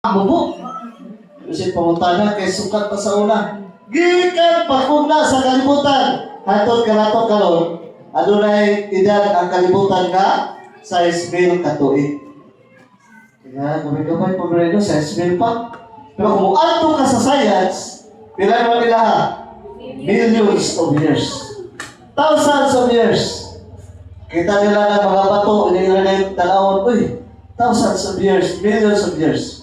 Bubuk. Kasi pamuntahan kay sukat pa sa una. Gikan pagpugna sa kalibutan. Hatod kanato karon, adunay edad ang kalibutan nga sa 6,000 ka tuig. Kaya gamay-gamay po rin sa 6,000 pa. Pero kung ato ka sa science, pila naman nila ha? Millions of years. Thousands of years. Kita nila ng mga bato, nila na yung talawon, uy, thousands of years, millions of years.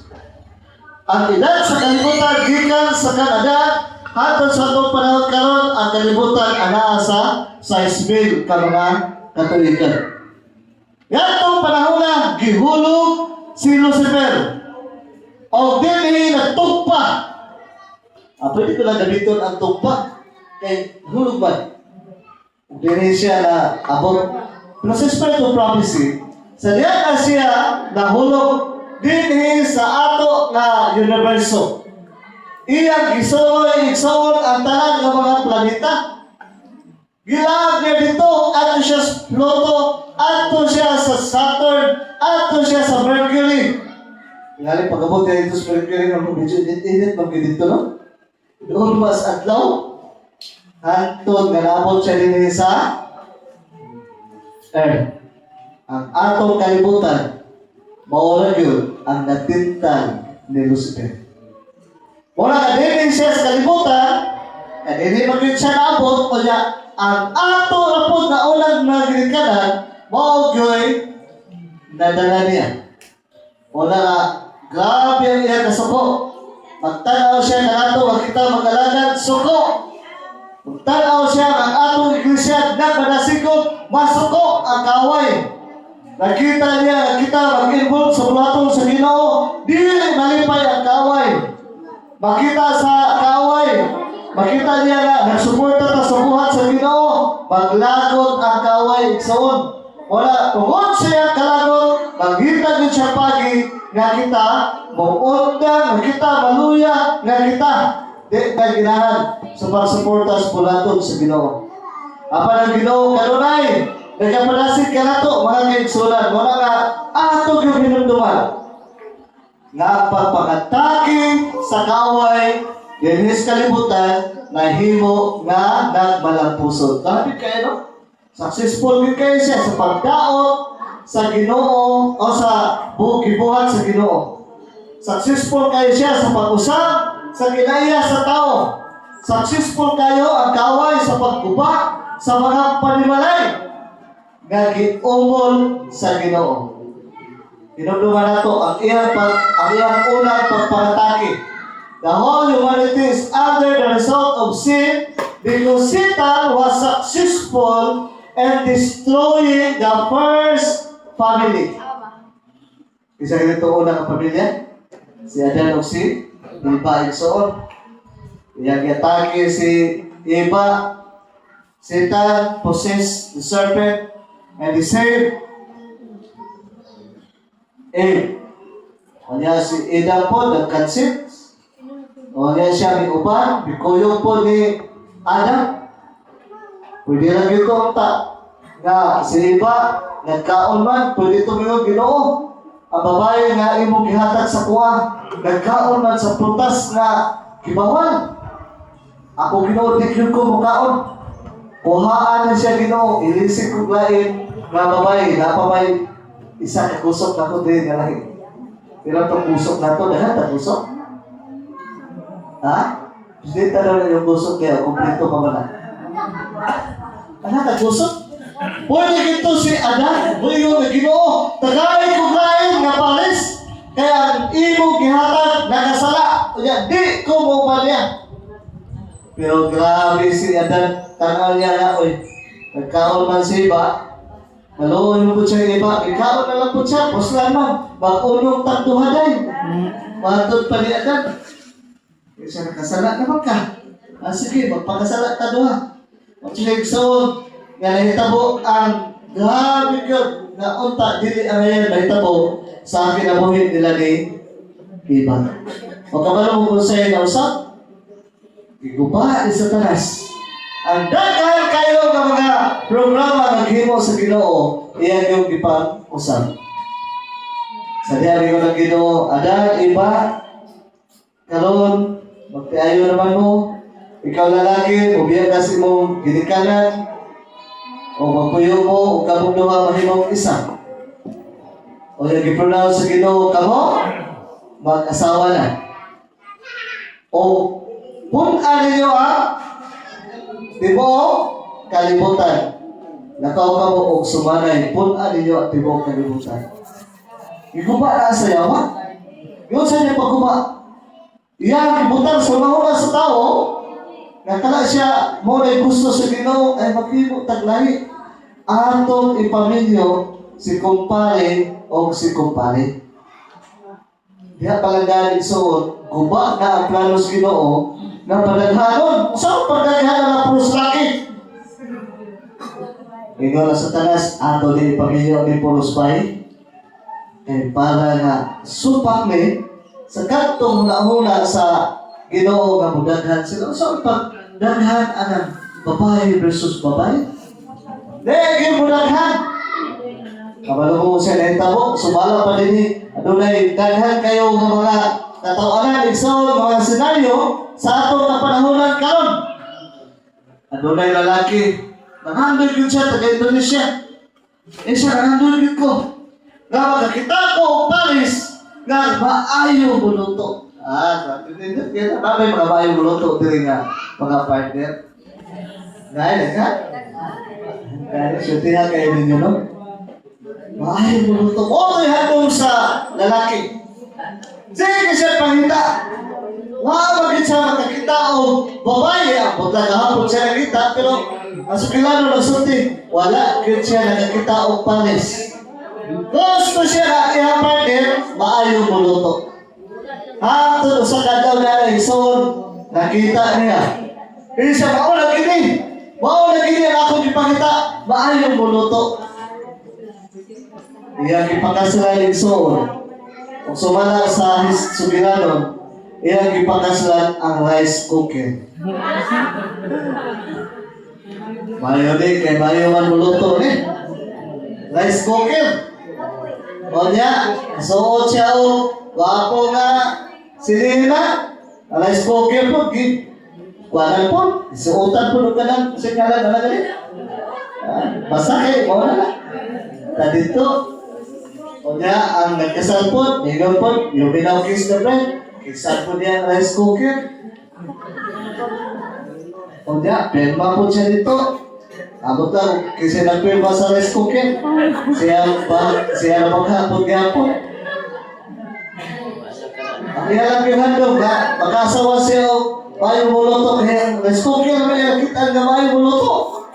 Ang edad sa kalibutan, gikan sa Canada, hatod sa itong panahon karon, ang kalibutan ana sa 6,000 ka mga katuigan. Yan itong panahon na gihulog si Lucifer. O dili nagtugpa. Pwede ko lang gamiton ang tugpa. Kay hulog ba? Dili siya na abot. Pero sa spirit of prophecy, sa diyan na siya nahulog dinhi sa ato na universo. Iyang igsoon ang tanan ng mga planeta. Gilag niya dito, ato siya sa Pluto, ato siya sa Saturn, ato siya sa Mercury. Ngali pag-abot niya dito sa Mercury, ang medyo init mag-dito, no? Doon mas adlaw, hantod nga naabot siya din sa Earth. Ang atong kalibutan, maura yun ang natintan ni Lucifer. Mula ka din siya sa kalibutan, at hindi magiging siya naabot, o niya, ang ato rapod na ulang magigikanan, maugyoy, nadala niya. Mula ka, grabe ang iya kasuko. Magtanaw siya na ato, makita mag-alagan, suko. Magtanaw siya ang atong iglesia, na manasikot, masuko ang kaway. Nakita niya, nakita mag-involve sa bulatong sa Ginoo, dili malipay ang kaway. Makita sa kaway, makita niya na nagsuporta ta sa buhat sa Ginoo, maglagot ang kaway igsoon. Wala, tungod siya kalagot, maghita din siya pagi, nga kita, maundang, nga kita, maluya, nga kita. Di na ginahan sa pagsuporta sa bulatong sa Ginoo. Apa ng Ginoo kanunay? Nagkapanasig ka na to, mga kaigsunan, mga nga, ato yung hinunduman. Nga pagpakatake sa kaway, dinis kalibutan, na himo nga nagmalang-pusod. Kalapit kayo, no? Successful din kayo siya sa pagdaot sa Ginoo o sa gibuhat sa Ginoo. Successful kayo siya sa pag-usap sa kinaya sa tao. Successful kayo ang kaway sa pagkuba sa mga panimalay nga giumol sa Ginoo. Tinulungan nato ang iyang unang pagpatake. The whole humanity is under the result of sin because Satan was successful in destroying the first family. Isa ito unang pamilya, si Adan o si Eva igsoon. Iyang atake si Eva, Satan possessed the serpent and he saved Eve. Kanya si Adam po, nagkansit. O niya siya may uban, bikuyog po ni Adam. Pwede lang ito ang nga si Eva, nagkaon man, pwede tumingog Ginoo. Ang babae nga imong gihatag sa kuha, nagkaon man sa prutas na kibawal. Ako Ginoo, di ko mukaon. Kuhaan na siya Ginoo, ilisig kong lain nga babae, napamay isa ka kusok na ko din nga lahi. Pero itong kusok na to, dahan ta kusok? Ha? Hindi talaga yung kusok kaya, kumplito ka ba na? Dahan ta kusok? Pwede ito si Adan, pwede yung Ginoo, tagay kong lain nga palis, kaya ang imo gihatag nakasala, kaya di ko mo pa niya. Pero grabe si Adan, tanaw niya na, oy, nagkaon man si Eva, maluoy mo po siya iba, ikaw na lang po siya, puslan man, mag-unong tagduhaday. Matod pa ni Adan. Siya nakasala naman ka. Sige, magpakasala taduha. At siya igsoon, nga nahitabo ang grabe yun, na unta, dili ang ngayon nahitabo sa kinabuhin nila ni Eva. O kabalo mo kung sa'yo na usap, iguba ni Satanas. Ang daghang kayo ng mga programa naghimo sa Ginoo, iyan yung ipag-usap. Sa diari ko ng Ginoo, ada iba karon magtiayo naman mo. Ikaw lalaki, ubiya kasi mong ginikanan o magpuyo mo o kamong duha mahimong isa. O yung gipronounce sa Ginoo kamo, mag-asawa na. O punan ninyo tibuok kalibutan. Nakaw ka mo og sumanay, punan ninyo ang tibuok kalibutan. Iguba na sa yawa. Yun sa niya pagguba. Iyang butang sa mahula sa tao, nakala siya mo na gusto sa Ginoo ay maghimo taglahi. Atong ipamilyo si kumpare o si kumpare. Diya palanggan isuot, guba na ang plano sa Ginoo na padaghanon. Saan padaghanon na puros laki? Ingon na sa tanas, ato din ipamilyo ni puros bay. Eh, para nga supak ni sa kantong hula-hula sa Ginoo nga mudaghan sila. So, pagdaghan anang babae versus babae? Dahil mudaghan. Kabalo mo siya na itabo, sumala pa din adunay daghan kayo ng mga katawanan, igsoon, mga senaryo sa atong kapanahonan karon. Adunay lalaki, nanghandol yun siya, taga-Indonesia. Siya, nanghandol yun ko. Nga makakita ko o Paris nga maayo buluto. Kaya babay mga maayo buluto diri nga mga partner. Gaya ka? Gaya, syutihan kayo ninyo, no? Maayo buluto. O ito'y hatong sa lalaki. Sige siya pangita. Magit siya makakita o babae. Ang punta kahapon siya nakita, pero masukilano ng sulti. Wala, kaya siya nakakita o Paris. Gusto siya na i-partner, maayong buluto. Ito sa kadaw na ison, nakita niya. Hindi siya, mauna gini ang ako ipakita, maayong buluto. Iyang ipakasalan ison. Kung sumala sa Sugilano, iyang ipakasalan ang rice cooker. Mayo din, kay mayo man buluto eh. Rice cooker. O niya, suot siya o wapo nga silina. Rice cooker po, kuwanan po, suotan po nung kanan, kasi kanan, basta kayo, mo na. Dito, o niya, ang nagkasal po, nigaw po, yung kiss the bread, kisal po niya ang rice cooker. O niya, penma po siya dito. Abot lang, kasi nagpirma sa rice cooker. Siya maghapon-gapon. Ang iyalang yung handog, mag-asawa siya o mayong buluto. Rice cooker naman yung kita nga mayong buluto.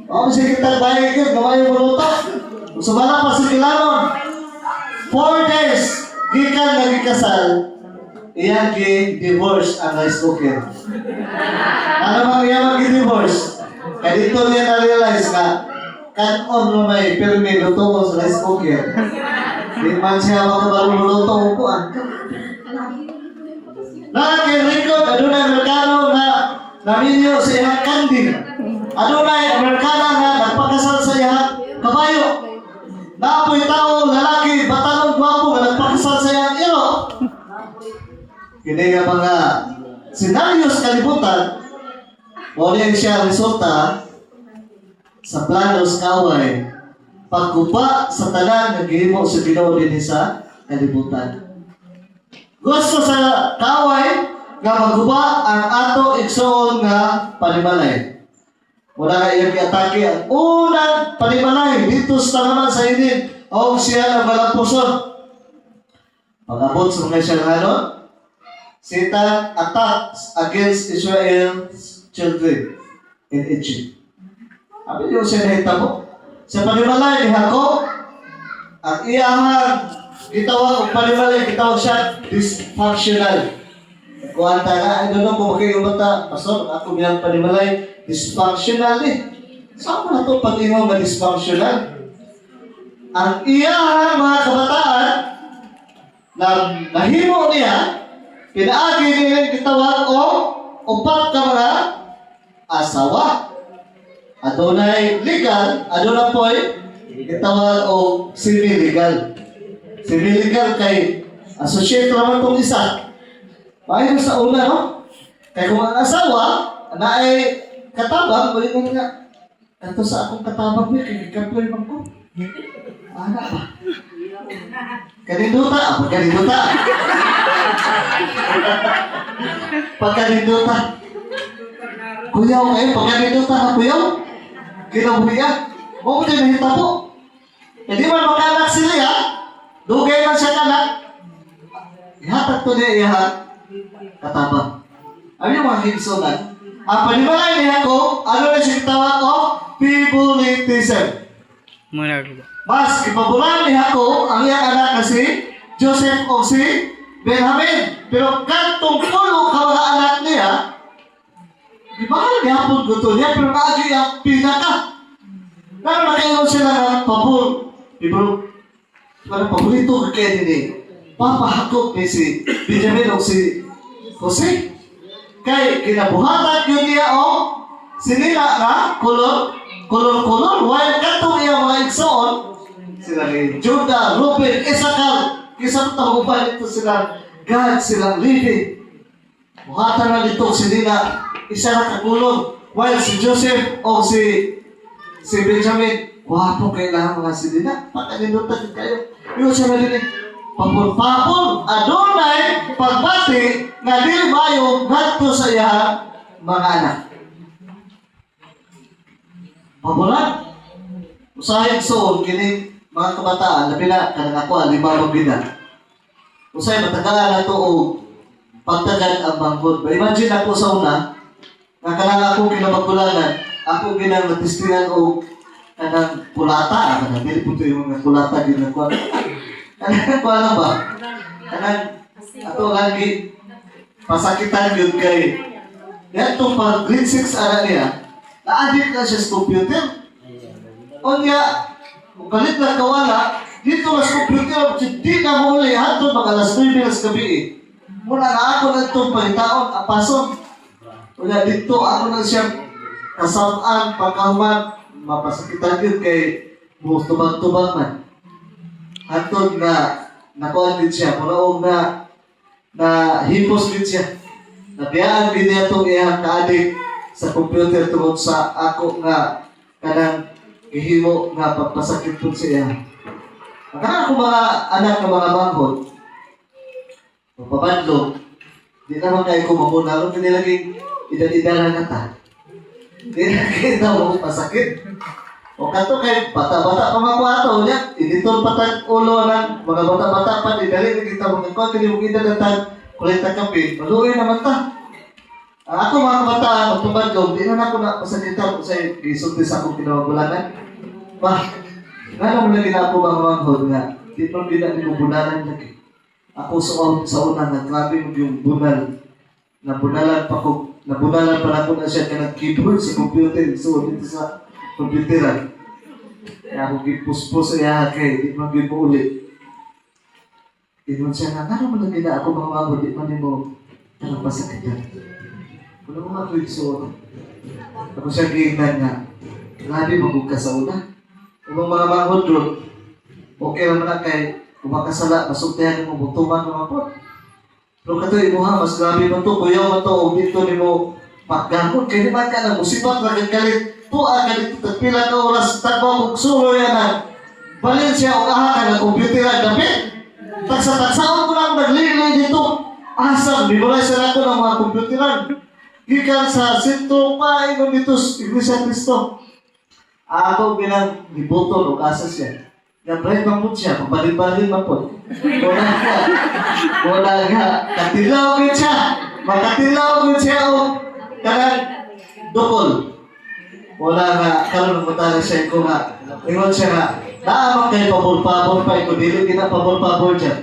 O, kasi kita bayang yun nga mayong buluto. Sumala pa sa Kilanon. 4 days, gikan nagikasal. Iyang divorce ang rice cooker. Ano bang iyang divorce? Kaya dito niya na-realize na kanon mo may pirmi luto mo sa rice cooker. Di man siya makabalong luto ko. Nakakirikot, adunay Amerikano na naminyo sa iyang kanding. Adunay Amerikana na nagpakasal sa iyang kabayo. Naapoy tao, lalaki, batalong gwapo na nagpakasal sa iyang ilo. Hindi nga mga senaryos kalibutan, muli siya resulta sa planos kaway pagkupa sa tanan naghimo sa Ginoo dinhi sa kalibutan. Gusto sa kaway nga magguba ang ato igsoon nga panimalay. Mula na iyang i-atake ang unang panimalay dito sa tanaman sa inid o siya ang malagpuson. Pag-abot sa mga Israelano, Satan attacks against Israel's children in Egypt. Abi yung siya nakita mo? Sa panimalay ni Jacob, ang iyahang gitawag o panimalay, gitawag siya dysfunctional. Kuwanta na, I don't know kung makikita, Pastor, ako biyang panimalay, dysfunctional eh. Saan mo na ito pag-ingaw na dysfunctional? Ang iyahang mga kabataan na nahimo niya, pinaagi niya gitawag o upat ka mga asawa. Adunay legal, adunay po'y gitawag o semi-legal. Si Milical kay associate naman tong isa. Maayos sa una, no? Kaya kung ang asawa, na ay katabang, balik mo nga, ito sa akong katabang niya, kaya kamploy man ko. Anak ba? Kaninduta, pagkaninduta. Pagkaninduta. Kuyaw kayo, pagkaninduta na kuyaw. Kinabuhiya. Huwag mo din nahita po. Hindi man makanak sila ya. Dugay man siya kanak. Ihatag to niya ihat. Katabang. Ano yung mga higsonan? Ang panimalay niya ko, ano na siya tawag ko? Favoritism. Mas ipabulan niya ko ang iyang anak na si Joseph o si Benjamin. Pero kantong pulo ka mga anak niya, di ba gihapon gusto niya, pero kaagi ang pinaka. Kaya nakaingon sila ng pabor. Pero, parang paborito ka kaya din eh. Papahakot ni si Benjamin o si Jose. Kay kinabuhatan yun niya o sinila na kulor, while katong iya mga igsoon, sila ni Judah, Ruben, Isakar, kisang tagupan ito sila, God, silang Levi. Buhatan na dito sinila, isa na kakulong, while si Joseph o si Benjamin, wapo kailangan mga sinila, pagkanindutan kayo. Yun siya na din eh. Papul-papul, adunay, pagbati, nga dili mayo, ngadto sa iya mga anak. Pabulan. Usahay soon, kini mga kabataan, nabila, kanang ako, lima magbina. Usahay, matagalan na ito o pagtagan ang bangbod. Imagine ako sa una, nga kanang ako kinabagbulangan, ako ginamatistingan o kanang pulata, kanang dili po ito yung mga pulata, ginagawa. Kanang kuha lang ba? Kanang ato lagi pasakitan yun kay yan itong pag grade 6 ara niya na-addict na siya sa computer. O niya, kung galit na kawala, dito mas computer, di na mo uli, hatod mga alas 9 sa gabi eh. Muna na ako na itong palitaon, apason. O niya, dito ako na siya kasamaan, pagkahuman, mapasakitan yun kay buhos tubang-tubang man. Hatod na nakuha din siya, mulaong na hipos din siya. Nabiyaan din niya itong iyang kaadik sa computer tungkol sa ako nga kanang ihimo nga pagpasakit po siya. Ang ako mga anak ng mga banghod, magpabandlog, di naman kayo kumamuna, kung nilaging edad-edaran na ta. Di na kayo mo pasakit. O kanto kay bata-bata pa mga kwato niya, editor patag ulo ng mga bata-bata pa, di dali kita mga kwato, di mo kita datang kulita kape, maluwi naman ta. Ako mga kabataan, magpabandlog, di na ako na pasakitan ko sa gisulti sa akong kinawagulanan. Nga naman lagi na ako mga manghod nga, di pa bila ni mo bunalan lagi. Ako sa una nga, grabe mo yung bunal. Nabunalan pa na ako na siya ka nag-keyboard sa computer, so dito sa computeran. Kaya ako gipuspos sa kay, di man yun mo ulit. Inuwan siya nga, naman lagi na ako mga manghod, di man mo tarang pasakitan. Kung mga kwikso, ako siya giingnan nga, grabe magugka sa una. Kung mga manghod doon, okay naman na kay, kung makasala, masultihan mo butuman ng mga pot. Pero kato imuha, mas grabe mo to, kuyaw mo to, o dito ni mo paggamot, kaya naman ka na, musibat, nagagalit, tuwa ka dito, tagpila ka oras, tagbaw kong sulo yan na, balin siya, o aha ka na, computer ang dapit. Tagsa-tagsaon ko lang, naglilin dito, asam, memorize na ako ng mga computeran. Gikan sa sentro pa, inong dito, Iglesia Cristo. Ako bilang gibuton o kasas siya. Nabalik man po siya, pabalik-balik man po. Wala nga, katilaw ko siya. Makatilaw ko siya o kanang dukol. Wala nga, karoon matala siya ko nga. Ingon siya nga, naamang kayo pabor-pabor pa, kung dili kinapabor-pabor dyan.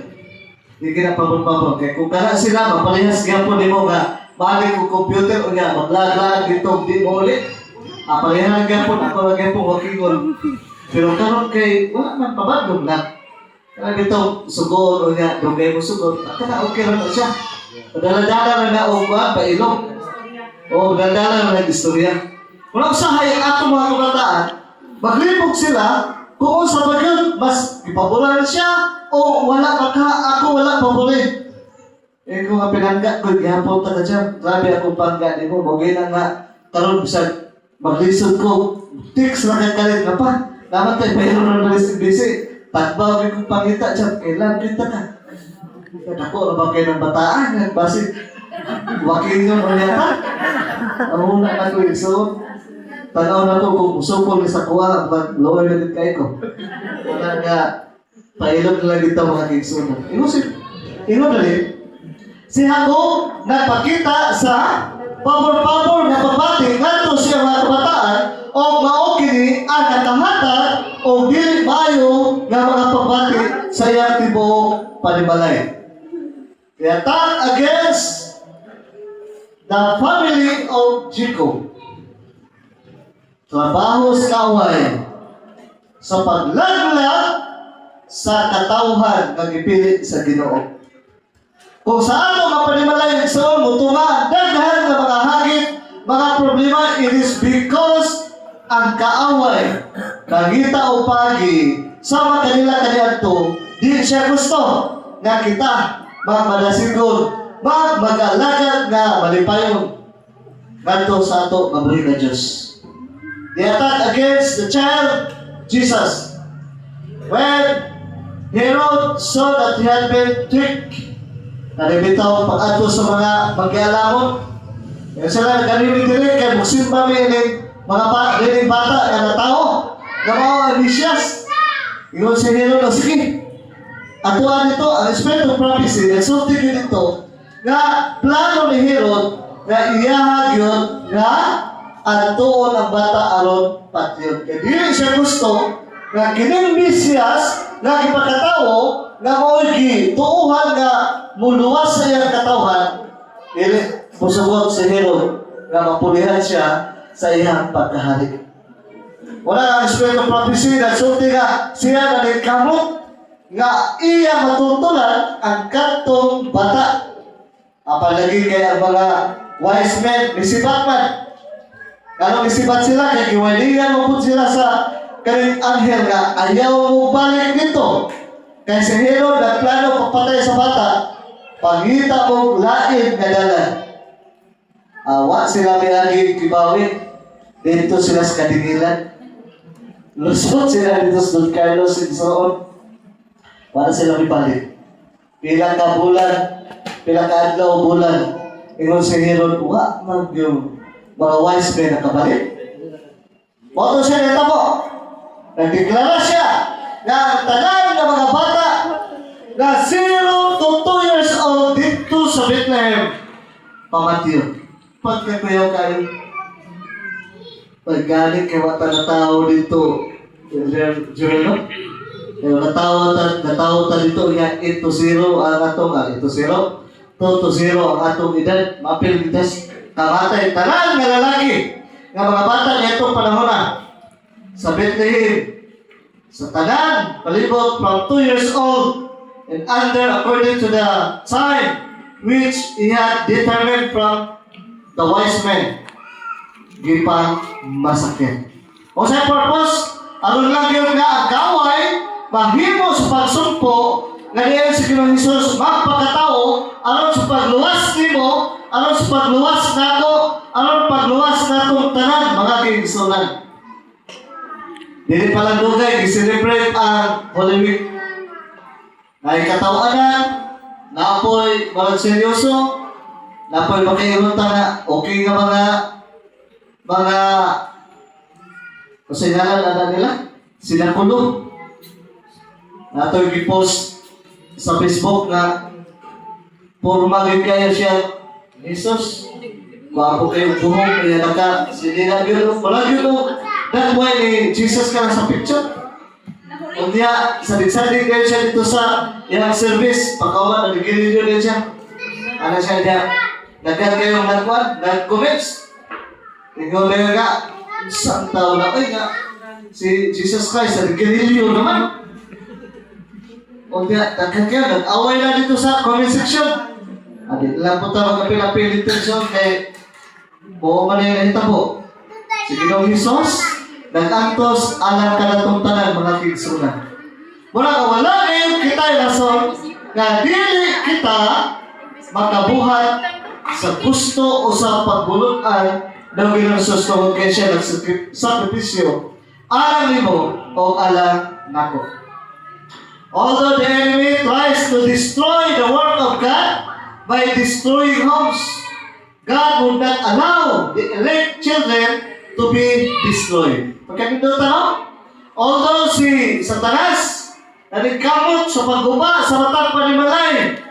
Hindi kinapabor-pabor. Kaya kung kana sila, mapalihas nga po ni mo nga, balik ko computer o nga, maglag-lag dito, di mo ulit. Apalihan nga po, ako lagi po wakingon. Pero karon kay, wala man pabadlong na. Kaya dito, sugon o nga, dugay mo sugon. At na, okay lang na siya. Padala-dala na o ba, pailong. O, padala na istorya. Kung usahay ang ato mga kabataan, maglipog sila, Kung sa bagay, mas ipaboran siya, o wala pa ka, ako wala paborin. Eh kung nga pinangga ko, gihapon ta ka dyan, grabe ako pangga, di mo, bagay na nga, karoon sa maglisod ko, tiks na kakalit na pa. Naman tayo, mayroon na bisi. Tagbawin kong pangita dyan, kailan kita ka. Ako na ba kayo ng bataan? Basit, wakin nyo mo yata. Ang una na ko yung so, tanaw na to kung musukol sa kuha, mag-lower na din kayo ko. Wala nga, pailog na lang dito mga kingsunan. Ino dali, si Jacob nagpakita sa pabor-pabor na pabati ngadto siya mga kabataan o maokini ang nakahatag o dili maayo nga mga pabati sa iyang tibuok panimalay. Kaya attack against the family of Jacob. Trabaho sa kaway sa paglaglag sa katawhan ng ipili sa Ginoo. Kung sa ato mapanimalay sa mutunga, daghan na mga hagit, mga problema, it is because ang kaaway, nangita o pagi, sama kanila kaniadto, di siya gusto nga kita magmadasigon, mag-alagad nga malipayon ngadto sa ato nga buhi nga Diyos. The attack against the child Jesus. When Herod saw that he had been tricked, nalibitaw pag-ato sa mga mag-ialamon, kaya sila ganili dili kay musimba may mga bata nga na tao nga mga Mesias. Ingon si Herod na sige, atuan dito ang Spirit of Prophecy, nagsulti ko dito nga plano ni Herod nga iyahag yun nga atuon ang bata aron patyon. Kaya dili siya gusto nga kining Mesias nga ipakatawo nga mao'y tuuhan nga muluwas sa iyang katawhan, dili musugot si Herod nga mapulihan siya sa iyang pagkahari. Wala ang Spirit of Prophecy na sulti nga siya na nagkamot nga iya matutulan ang katong bata. Apalagi kaya ang mga wise men, misibat man. Ano misibat sila, kaya giwaligan mo po sila sa kaning anghel nga ayaw mo balik dito. Kaya si Herod nagplano papatay sa bata, pangita mo lain na dalan. Awa sila may aging kibawi, dito sila sa kadingilan. Lusot sila dito sa Don Carlos and so on. Para sila may balik. Pilang ka bulan, pilang ka adlaw bulan, ingon si Herod, wa mag yung mga wise men nakabalik. Moto siya nito mo. Nagdeklara siya na ang tanan ng mga bata na 0 to 2 years old dito sa Bethlehem pamatyo. Pagkakayaw kayo, paggaling kay wata na tao dito, Jurelo, natawa ta dito nga 8 to 0 ang atong 8 to 0, 2 to 0 ang atong edad, mapil gitas kamatay tanan nga lalaki nga mga bata nitong panahon na sa Bethlehem, sa tanan palibot from 2 years old and under according to the time which he had determined from the wise men, gipang masakyan. O sa purpose, aron lang yun nga ang kaway mahimo sa pagsumpo nga diyan si Ginoong Hesus magpakatao aron sa pagluwas nimo, aron sa pagluwas nato, aron pagluwas natong tanan mga kigsunan. Dili pa lang dugay gi-celebrate ang Holy Week. Nay katawanan, napoy marag seryoso, napoy makihunta na okay nga mga kasingalan na nila, sinakulo. Nato i-post sa Facebook na purmagin kayo siya, Jesus, wapo kayo buhok, kaya naka, sinila yun, wala yun, that way ni Jesus ka na sa picture. Kung niya, sadik-sadik kayo siya dito sa iyang service, pagkawan, nagigilid yun siya. Ano siya niya, nagkan kayong nagkuhan, nag-comments. Tingnan lang nga, isang taon na, ay nga, si Jesus Christ, nagigilid yun naman. O diya, nagkan kayo, nag-away na dito sa comment section. Adit lang po tayo magkapila-pili tension kay buo man yung nahita po. Si Ginoong Hesus, nagantos alang kanatong tanan mga kigsunan. Muna ka wala ngayon kita rason nga dili kita makabuhat sa gusto o sa pagbulutan ng Ginoong Hesus tungod kay siya nagsakripisyo alang nimo o alang nako. Although the enemy tries to destroy the work of God by destroying homes, God would not allow the elect children to be destroyed. Pagkakindutan, no? Although si Satanas nagkamot sa pagguba sa matang panimalay,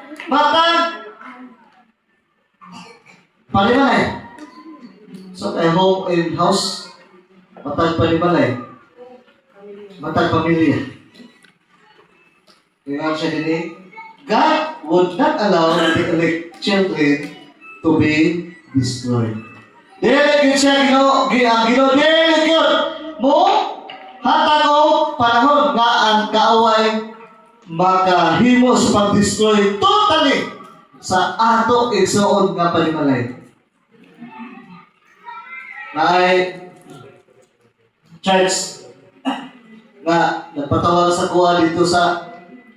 so I hope in house, matang panimalay, matang pamilya. Kaya siya din, God would not allow the elect children to be destroyed. Dili siya ginodili mo hatag og panahon nga ang kaaway makahimo sa pag-destroy totally sa ato igsuon nga panimalay. Naay church nga nagpatawag sa kuha dito sa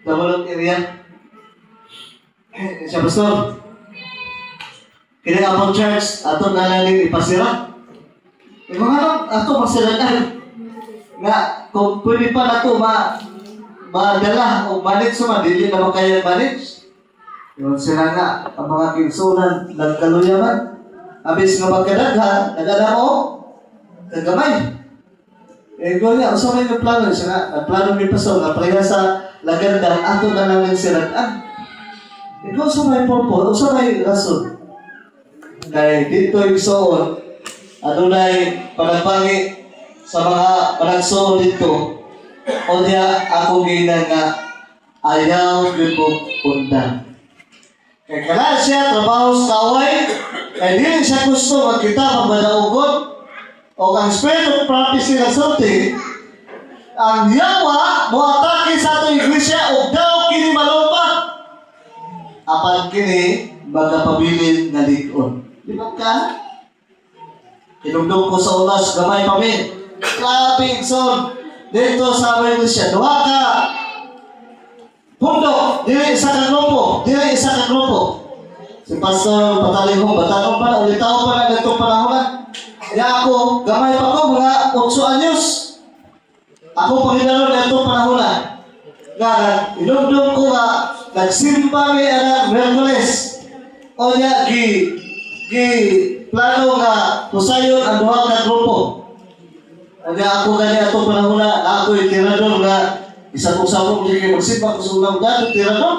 Damalog area. Siya pastor, kini apong church ato nalaling ipasira. Mga ato masirakan nga kung pwede pa na ito madala o manage sa dili na makaya manage. Yung sila nga ang mga kingsunan nagkaluyaman. Abis nga magkadaghan, nagala o kagamay. Kung nga, usapay yung plano siya nga, plano ni pastor na pareha sa laganda, ato na lang yung sirakan. Ikaw sa may purpose, sa may rason. Dahil dito yung soon, adunay panagpangi sa mga panagsoon dito, o niya ako gina nga ayaw yun mo pundan. Kaya kailangan siya trabaho sa kaway, kaya di siya gusto magkita magmadaugot, o ang spirit of prophecy na something, ang yawa mo atake sa itong iglesia o daw kini malupad. Apan kini magapabilin na likon. Di ba ka? Tinugdog ko sa ulas, gamay pa min. Grabe, son. Dito sa aming iglesia, duha ka. Pundo, dili isa ka grupo. Dili isa ka grupo. Si Pastor Patalihong, batanong pa na, ulitaw pa na itong panahon na. Kaya ako, gamay pa ko, mga 8 anyos. Ako panginanon na itong panahon na. Nga, inugdog ko nga, nagsimba ni anak Merkules. O niya, plano nga, pusayon ang duha ka grupo. Kaya ako gani itong panahon na, ako yung tirador nga, isang-usapong hindi magsimba ko sa ulang dito, tirador.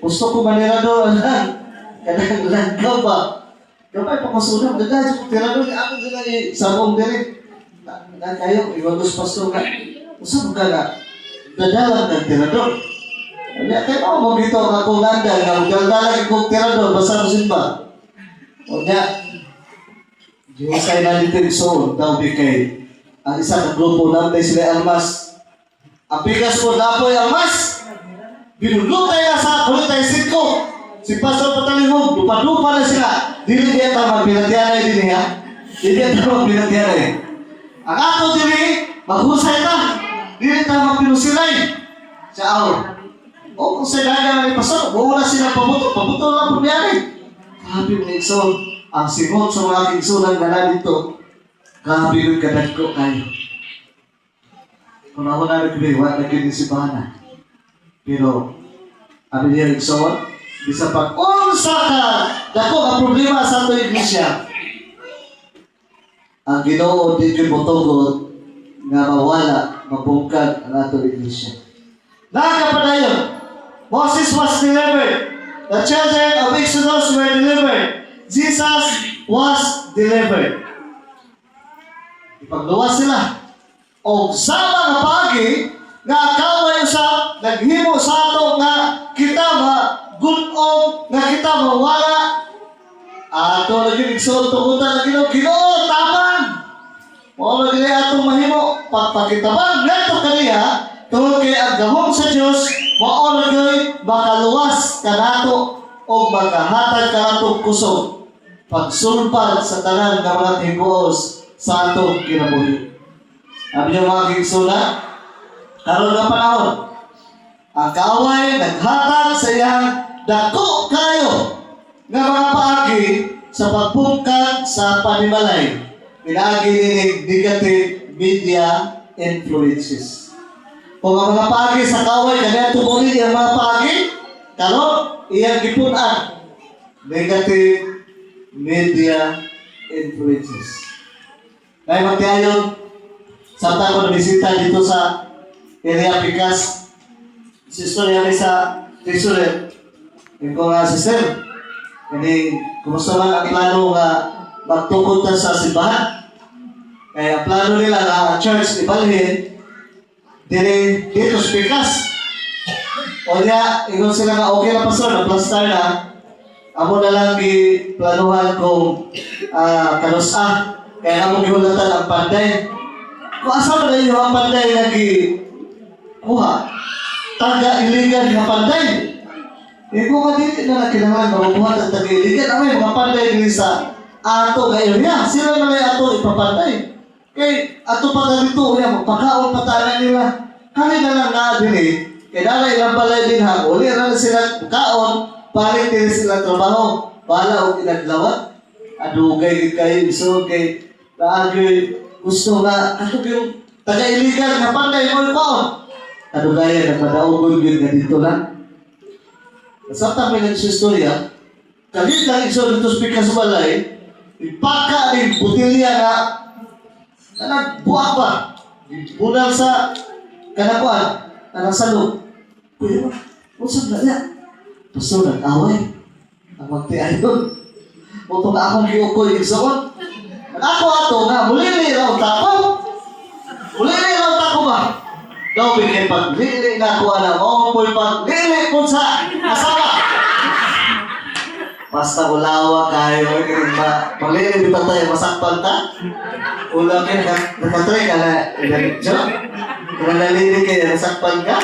Gusto ko manirador, kadang langgaw pa. Kapag pakasunod, gagawin ko tirador, ako gani sabong diri. Kayo, iwagus pastor ka. Usap ka na, dadalang ng tirador. Kaya mo dito ako nanda, nga magdadalang ikong tirador, basta mo simba. O niya, Diyosay na dito yung soon, daw bigay. Ang isa ng grupo namin sila almas. Ang bigas po na po yung almas. Binulutay na sa kulitay sitko. Si Pastor Patalihog, lupa-lupa na sila. Dili niya tamang pinatiyanay din niya. Dili niya tamang pinatiyanay. Ang ato dili, maghusay na. Dili tamang pinusilay. Sa awal. O kung sa gagawin ni Pastor, buo na sila pabuto lang po niya. Grabe mo ikson. Ang simot sa mga kingsunan na dito, grabe yung kadag ko kayo. Kung ako na nagbiwa, nagkinisipahan na. Pero, ano niya ikson? Bisa pag-unsa ka, dako ang problema sa ito iglesia. Ang Ginoo di ko motugot nga mawala, mabungkag ang ato iglesia. Nakapadayon, Moses was delivered. The children of Exodus were delivered. Jesus was delivered. Ipagluwas sila. O sama nga pagi, nga kaway usap, naghimo sa ato nga kita magunog, nga kita mawala. Ato lagi nagsuot tukutan na Ginoo, taman. Mo lagi ato mahimo, pagpakitabang neto kaniya, tungod kay ang gahom sa Dios, mao lagi makaluwas kanato o makahatag kanato kusog. Pagsulpad sa tanan ng mga higuos sa atong kinabuhi. Sabi niyo mga kigsuna, karon nga panahon, ang kaaway naghatag sa iyang dako kayo nga mga paagi sa pagpungkag sa panimalay. Pinaagi ni negative media influences. Kung ang mga paagi sa kaaway kanya tumuli ang mga paagi, karon iyang gipunan negative media influences. Dahil magtiayon, sa tayo na bisita dito sa area Picas, sister yan sa Tisulet. Yung ko nga, sister, hindi, kumusta man ang plano nga magtukod na sa simbahan? Kaya ang plano nila na church ibalhin, dito sa Picas. O niya, ingon sila nga, okay na pastor, na-plaster na, ako na lang planuhan kong kanusa. Kaya ako gihulatan ang panday. Kung asa na iyo ang panday na kuha, taga-iligan ng panday. Kung nga dito na nakinangan mabubuhat ang taga-iligan, ang may mga panday din sa ato nga area. Sila na may ato ipapanday. Kaya ato pa na dito, magpakaon patanan nila. Kami na lang naadili. Kaya na ilang balay din ha. Uli na sila kaon, palit din sila trabaho. Bala o inadlawat. Adugay kayo, iso kay naagay gusto nga, kato yung taga-iligan na panday mo yung kaon. Adugayan, nagpadaugol yun nga dito lang. Nasabta may nagsistorya, kalit lang iso dito sa Picas Balay, ipaka ng butilya na nagbuak ba? Bunal sa kanakuan, na nasalog. Kuya ba? Usap na niya. Paso, nag-away. Ang magtiayon. Mutong akong giukoy igsoon. Ako ato nga, muli raw tako. Muli raw tako ba? Daw bigay paglili na ko na mo po'y paglili po sa asawa. Basta ulawa kayo, paglili bita tayo, masakpan ta. Ulang kayo, nakatry ka na, jo? Kung nalili kayo, nasakpan ka?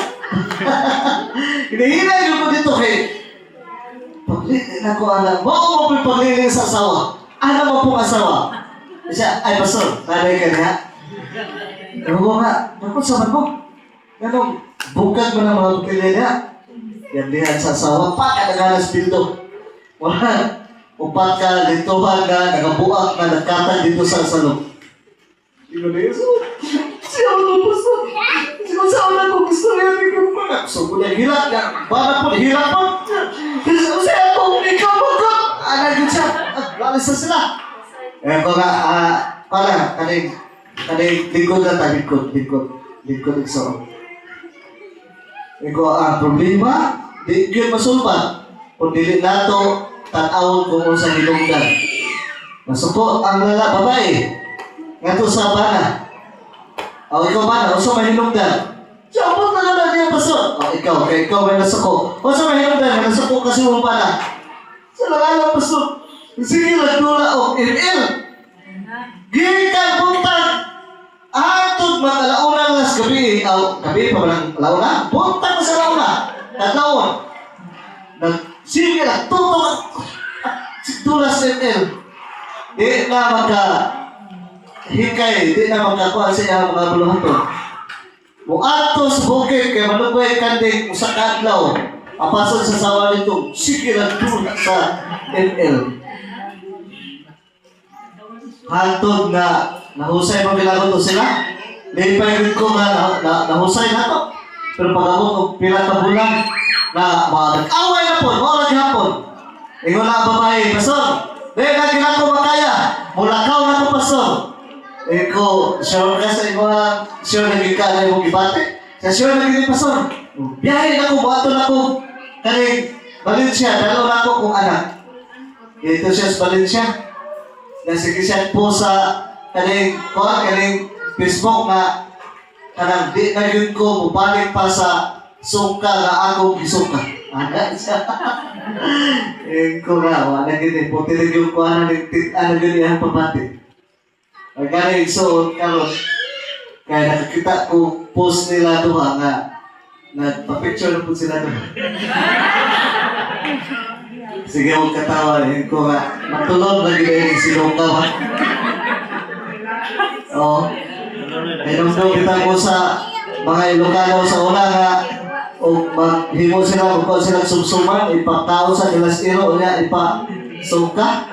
Hinahinay nyo po dito kay paglili na ko anak, mo po'y paglili sa asawa. Ano mo pong asawa? Siya, ay pastor, nanay ka niya. Ano nga, bakit saman mo? Ganong, bukad mo ng mga bukilya niya. Yan diyan sa asawa, pa ka nagalas bildo. Wala, upat ka, lintuhan ka, nagabuak na nagkatag dito sa salong. Ino na yun, siya mo pastor. Siya sa una ko, gusto niya, hindi ko pa. So, kung naghilat ka, bakit po naghilat po? Siya ako, ikaw mo. Anak yun siya, lalis na sila. Kung nga, para, kaning likod na tayo, likod ikso. Kung ang problema, di yun masulpa. Kung dili nato, tanawon kung sa hilongdan. Masuko ang babae, nga to sa bana. O ikaw bana, o sa mahilongdan. Siya, po na lang niya paso. O ikaw may nasuko. O sa mahilongdan, nasuko kasi mong bana. Sa lang paso. Sige lang tula o ML. Gikan buntag. Atod mga launa las gabi. Gabi pa ba ng launa? Buntag sa launa. Tatawon. Sige lang. Tutong. Tula sa ML. Di na magka hikay. Di na magkakuha siya mga buluhaton. Muato sa bukid kay manugway kanding usa ka adlaw. Apasod sa sawa nito. Sige lang tula sa ML. Hantod na nahusay mo bilago to sila. Lipay ko nga nahusay na to. Pero pag ako kung pila ka bulan na nag-away na po, mga naghapon. Ingon na ang babae, pastor, dahil na ginako makaya, mulakaw na to pastor. Iko, sure ka sa imo na, sure na gika na imong gibate. Sa sure na gini pastor, biyahe na ko, buhato na ko. Kaning Valencia, dalo na ko kung anak. Dito siya sa Valencia. Sige siya po sa kaning Facebook na kanang di na yun ko mubalik pa sa sungka na akong gisuka. Ano siya? Ko nga, wala gini. Puti rin yung kuha na gini ang pamati. Magkana yung suot kalon. Kaya nakakita ko post nila doha nga nagpa-picture na po sila doha. Sige mong katawa, yun ko nga, matulog lagi na yung sinukaw ha. Oo. Hinumdum kita ko sa mga Ilocano sa una nga o maghimo sila, magkuhan sila sumsuman, ipakao sa ilas-iro, niya ipasuka.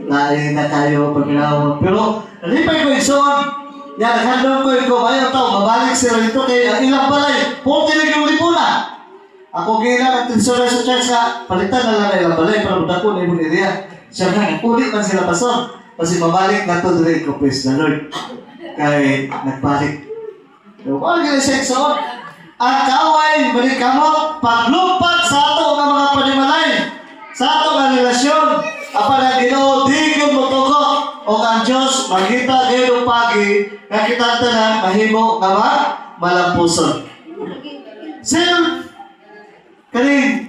Lain na kayo pagkinawa. Pero, nalipay ko ison, yan, naghandong ko yung kumayo tao, mabalik sila dito kay ang ilang balay, puti na yung lipuna. Ako gila ng tinsura sa church nga, palitan na lang ilang balay, para magdako na yung area. Siya nga, ulit man sila pasok. Kasi mabalik na to dire ko, praise the Lord. Kaya nagbalik. So, kung gila siya iksoon, ang kaway, balikamot, paglumpat sa ato ng mga panimalay, sa ato ng relasyon, apa na Ginoo di gyud motukok o ang Dios magita gyud pagi nga kita tanan mahimo nga malampuson. Self kaning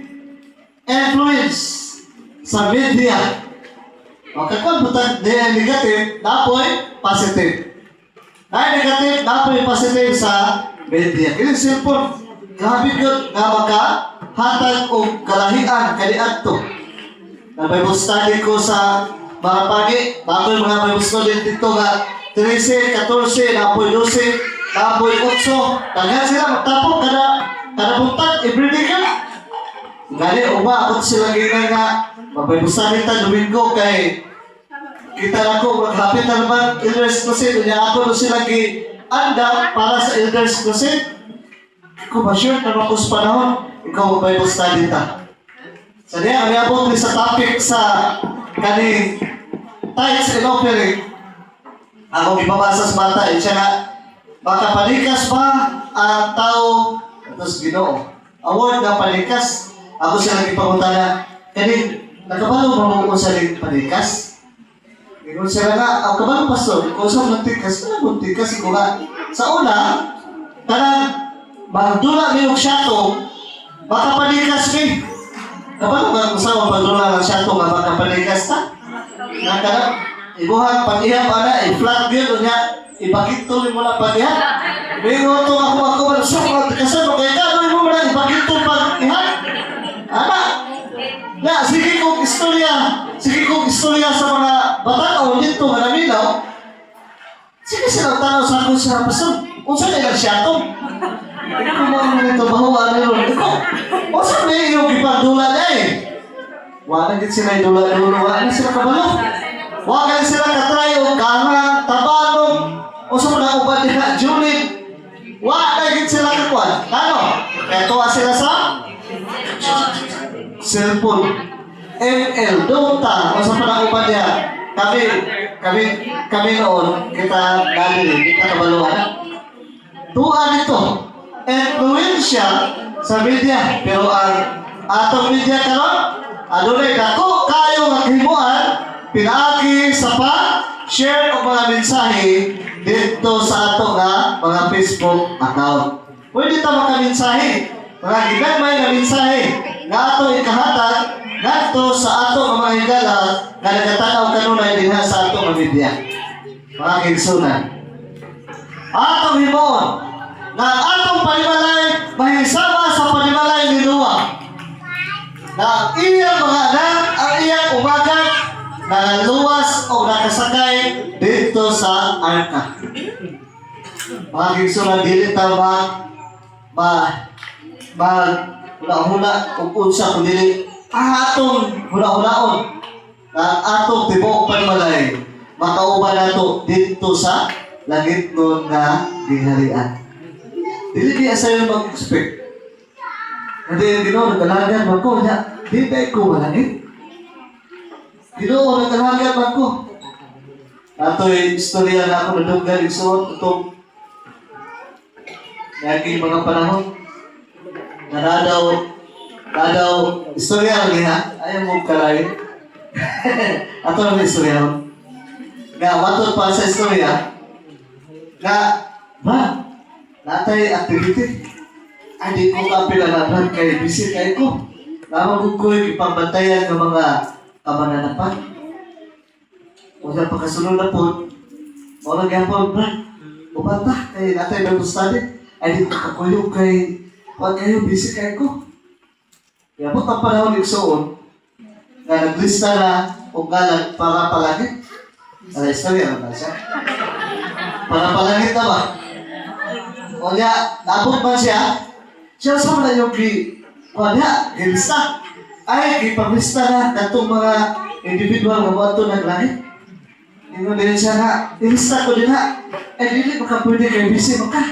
influence sa media. O kakon butang negative dapoy positive. Ay negative dapoy positive sa media. Kini cellphone grabe gyud nga maka hatag og kalahian kaniadto. Na Bible study ko sa mga pagi, bago yung mga Bible study dito nga 13, 14, napoy 12, napoy 8, kanya sila magtapok kada buntag, everyday ka. Gani, umaakot sila gina nga, mag-Bible study ta, Domingo kay kita na ko, maghapit na naman elders crusade, niya ako doon sila gi-anda para sa elders crusade. Ikaw ba sure, naman ko sa panahon, ikaw mag-Bible study ta. So diya, ang iabot sa topic sa kaning tithes and offering. Ako ipabasa sa bata, siya nga, baka panikas ba ang tao, tapos Ginoo. Award nga panikas, ako siya nagipagpunta na, kaning, nakabalo mo sa rin panikas? Ginoo siya nga, ang kabalo pastor, kung sa muntikas, muntikas, ko nga, sa una, kanang, magdula niyong siyatong, baka panikas ni. Kapag mag-usawa pagdula ng siyato nga magkapalikas ta? Nga ka na, ibuhang pag-ihap ana, i-flat view niya, ibakit tuloy mo na pag-ihap. Bingo ito ako, malusok, kasano kaya ka, mo na ibakit tuloy pag-ihap. Ana, na, sige kong istorya sa mga batang o dito nga naminaw, sige silang tanaw sa akong sa pastor, kung saan nila siyato? Hindi ko mga nito bahuan na yun. O saan may iyong ipagdula na eh? Wala din sila idula-dula. Wala sila kabalo. Wala sila katry o kahang, tabalong. O sa mga ubad nila, Julie. Wala din sila kakuan. Ano? Ito sila sa cellphone. ML, Dota. O sa mga ubad niya. Kami noon, kita dali, kita kabaluan. Tuan ito. Influensya sa media, pero ang atong media karon adunay dako kayo nga himuan pinaagi sa share og mga mensahe dito sa ato nga mga Facebook account. Pwede ta maka-mensahe, mga gigagmay nga mensahe nga ato ikahatag ngadto sa ato mga higala nga nagatan-aw kanunay dinha sa ato nga media. Mga kinsunan. Atong himuon na atong panimalay mahisama sa panimalay ni Noah. Na ang iyang mga anak, ang iyang umagat, nakaluwas o nakasakay dito sa arka. Mga kingsunan, dili tama hula-hula kung unsa kung dili atong hula-hulaon na atong tibok panimalay makauban nato dito sa langit nun na ginharian. Dili di asayo mag-expect. Hindi Ginoo nagkalagan man ko niya. Di ba ko malangit? Ginoo nagkalagan man ko. Ato'y istorya na ako nadunggan isuot itong naging mga panahon. Nadaw, istorya lagi ha? Ayaw mo kalain. Ato na istorya mo. Nga, matod pa sa istorya. Nga, natay activity. Ay, di ko kapilalanan kay busy kayo ko. Namang ko'y ipagbantayan ng mga kamananapan. O sa pagkasunod na po, o nagyapon, upata, kay natay Bible study. Ay, di ko kakuyog kay pag kayo busy kayo ko. Kaya po ang panahon igsoon, na naglista na o galang para palagi. Sa istorya naman siya. Palangit na ba? O niya, naabot man siya, siya sa mga yung gilista. Ay, gipaglista na katong mga individual nga mo ito naglangit. Ingon din siya nga, ilista ko din ha. Eh, dili mo ka pwede kayo, busy mo ka.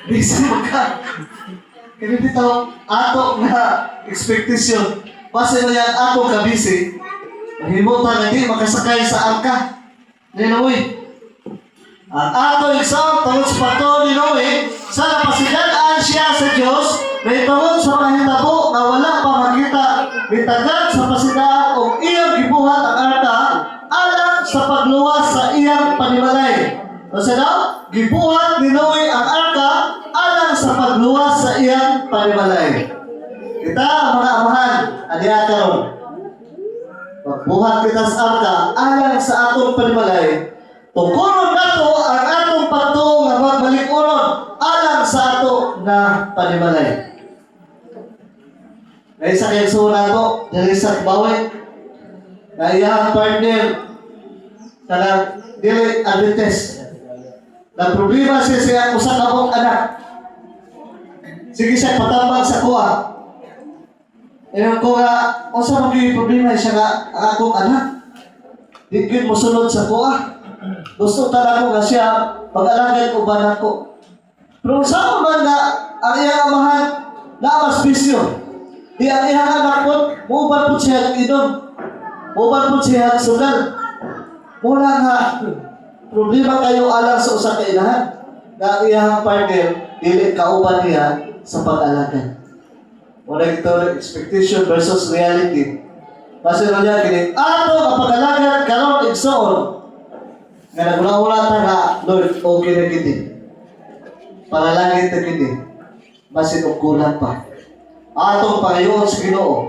Busy mo ka. Kaya dito, ato nga expectation. Base na yan, ato ka busy. Mahimutan na di makasakay sa angka. Ninoy. Ang ato isang tawag sa pato ni Noe, sa napasidalaan siya sa Diyos, may tawag sa mahitabo na wala pa makita, bitagad sa pasidaan o iyang gibuhat ang arta, alang sa pagluwas sa iyang panimalay. Kasi daw, gibuhat ni Noe ang arka, alang sa pagluwas sa iyang panimalay. Kita, mga amahan, adiya karon. Pagbuhat kita sa arka, alang sa atong panimalay, tungkulon nato ang atong pagtuo nga magbalik-unon alang sa ato na panimalay. Kaya sa kayagsuon nato, dili sa bawi, na iyang partner, talang dili advites. Na problema siya usa ka mong anak. Sige siya patambag sa kuha. Ewan ko nga, usa magiging problema siya nga ang akong anak. Di mo sunod sa kuha. Gusto talaga nga siya mag-alagay ko ba nako. Pero sa man nga ang iyang amahan na mas bisyo. Di ang iyang anak po, muban po siya inom. Muban po siya sugal. Mula nga, problema kayo alang sa usa ka inahan. Na iyang partner, dili kauban niya sa pag-alagay. Muna ito, expectation versus reality. Kasi na niya, kini, ato ang pag-alagay karon igsoon. Nga nagula-ula ta nga, Lord, okay na kiti. Para langit na kiti. Basit o kulang pa. Atong pangayoon sa Ginoo.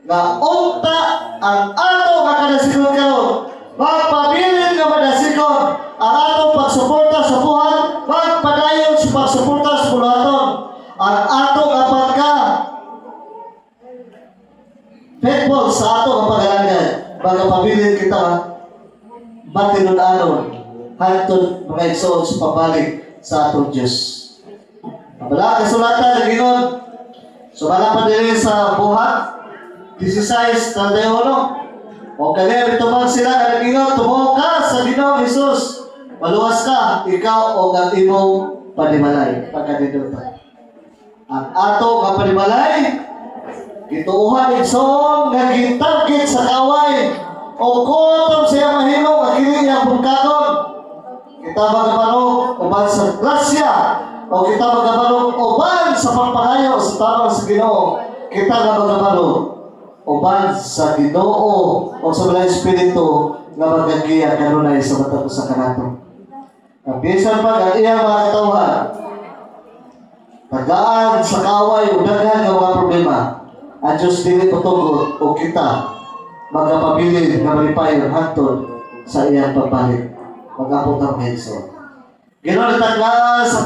Nga unta ang ato nga kadasikon karon. Magpabilin nga madasikon ang atong pagsuporta sa buhat. Magpadayon sa pagsuporta sa bulaton. Ang atong apagka faithful sa atong pag-alagay. Magpabilin kita batinon-anon, hantod mga igsoon sa pabalik sa atong Diyos. Wala kasulatan na ginon. Sumala pa din sa buhat, 16:31. O kanya tumag sila na ginon, tumuho ka sa Ginoong Hesus. Maluwas ka, ikaw o ang imong panimalay. Pagkadinutan. Ang ato nga panimalay, gituuhan igsoon nga gitagkit sa kaway. O kung siya mahimo, agili niya pagkakon. Kita magkabalog, uban sa grasya. O kita magkabalog, uban sa pagpakayo sa tamang sa Ginoo. Kita nga magkabalog, uban sa Ginoo o sa mga Espiritu nga magagiya kanunay sa mata ko sa kanato. Kabisan pa ang iyang mga katawhan. Tagaan sa kaway o daghan ng mga problema. Ang Diyos dili patungod o kita magkapabilin na malipayon hantod sa iyang pagbalik. Mag-apot ang Heso. Ginoon sa